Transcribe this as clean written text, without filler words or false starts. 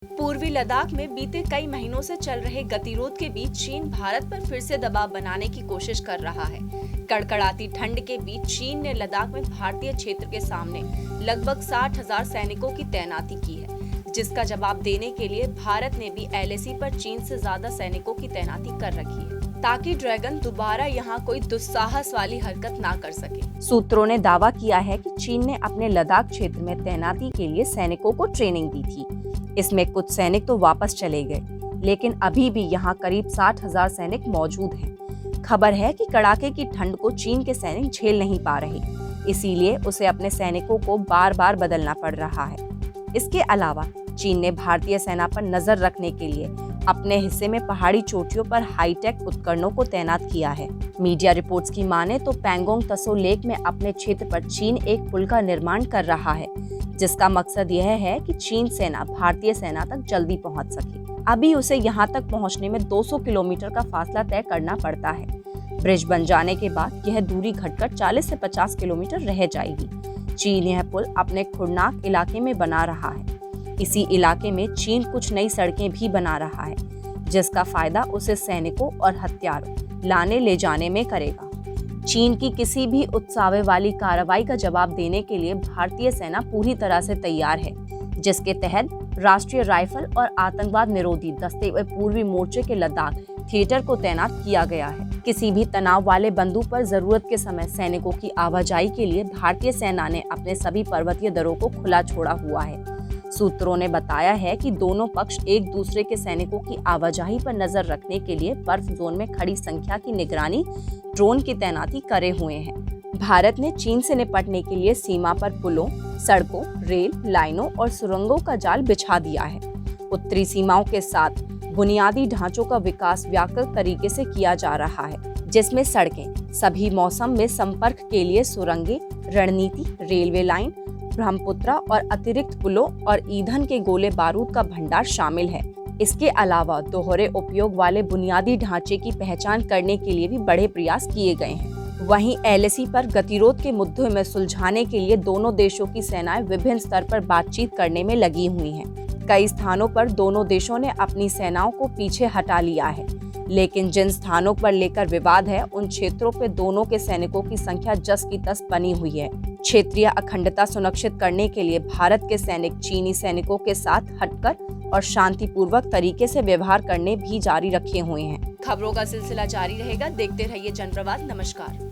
पूर्वी लद्दाख में बीते कई महीनों से चल रहे गतिरोध के बीच चीन भारत पर फिर से दबाव बनाने की कोशिश कर रहा है। कड़कड़ाती ठंड के बीच चीन ने लद्दाख में भारतीय क्षेत्र के सामने लगभग 60,000 सैनिकों की तैनाती की है, जिसका जवाब देने के लिए भारत ने भी एलएसी पर चीन से ज्यादा सैनिकों की तैनाती कर रखी है, ताकि ड्रैगन दोबारा यहां कोई दुस्साहस वाली हरकत ना कर सके। सूत्रों ने दावा किया है कि चीन ने अपने लद्दाख क्षेत्र में तैनाती के लिए सैनिकों को ट्रेनिंग दी थी। इसमें कुछ सैनिक तो वापस चले गए, लेकिन अभी भी यहाँ करीब 60,000 सैनिक मौजूद हैं। खबर है कि कड़ाके की ठंड को चीन के सैनिक झेल नहीं पा रहे, इसीलिए उसे अपने सैनिकों को बार बार बदलना पड़ रहा है। इसके अलावा चीन ने भारतीय सेना पर नजर रखने के लिए अपने हिस्से में पहाड़ी चोटियों पर हाईटेक उपकरणों को तैनात किया है। मीडिया रिपोर्ट्स की माने तो पैंगोंग तसो लेक में अपने क्षेत्र पर चीन एक पुल का निर्माण कर रहा है, जिसका मकसद यह है कि चीन सेना भारतीय सेना तक जल्दी पहुंच सके। अभी उसे यहां तक पहुंचने में 200 किलोमीटर का फासला तय करना पड़ता है। ब्रिज बन जाने के बाद यह दूरी घटकर 40 से 50 किलोमीटर रह जाएगी। चीन यह पुल अपने खुरनाक इलाके में बना रहा है। इसी इलाके में चीन कुछ नई सड़कें भी बना रहा है, जिसका फायदा उसे सैनिकों और हथियारों लाने ले जाने में करेगा। चीन की किसी भी उत्सावे वाली कार्रवाई का जवाब देने के लिए भारतीय सेना पूरी तरह से तैयार है, जिसके तहत राष्ट्रीय राइफल और आतंकवाद निरोधी दस्ते व पूर्वी मोर्चे के लद्दाख थिएटर को तैनात किया गया है। किसी भी तनाव वाले बंदूक पर जरूरत के समय सैनिकों की आवाजाही के लिए भारतीय सेना ने अपने सभी पर्वतीय दरों को खुला छोड़ा हुआ है। सूत्रों ने बताया है कि दोनों पक्ष एक दूसरे के सैनिकों की आवाजाही पर नजर रखने के लिए बर्फ जोन में खड़ी संख्या की निगरानी ड्रोन की तैनाती करे हुए हैं। भारत ने चीन से निपटने के लिए सीमा पर पुलों, सड़कों, रेल लाइनों और सुरंगों का जाल बिछा दिया है। उत्तरी सीमाओं के साथ बुनियादी ढांचों का विकास व्यापक तरीके से किया जा रहा है, जिसमें सड़कें, सभी मौसम में संपर्क के लिए सुरंगें, रणनीति, रेलवे लाइन, ब्रह्मपुत्र और अतिरिक्त पुलों और ईंधन के गोले बारूद का भंडार शामिल है। इसके अलावा दोहरे उपयोग वाले बुनियादी ढांचे की पहचान करने के लिए भी बड़े प्रयास किए गए हैं। वहीं एलएसी पर गतिरोध के मुद्दों में सुलझाने के लिए दोनों देशों की सेनाएं विभिन्न स्तर पर बातचीत करने में लगी हुई हैं। कई स्थानों पर दोनों देशों ने अपनी सेनाओं को पीछे हटा लिया है, लेकिन जिन स्थानों पर लेकर विवाद है, उन क्षेत्रों पर दोनों के सैनिकों की संख्या जस की तस बनी हुई है। क्षेत्रीय अखंडता सुनिश्चित करने के लिए भारत के सैनिक चीनी सैनिकों के साथ हटकर और शांतिपूर्वक तरीके से व्यवहार करने भी जारी रखे हुए हैं। खबरों का सिलसिला जारी रहेगा। देखते रहिए जनप्रवाद। नमस्कार।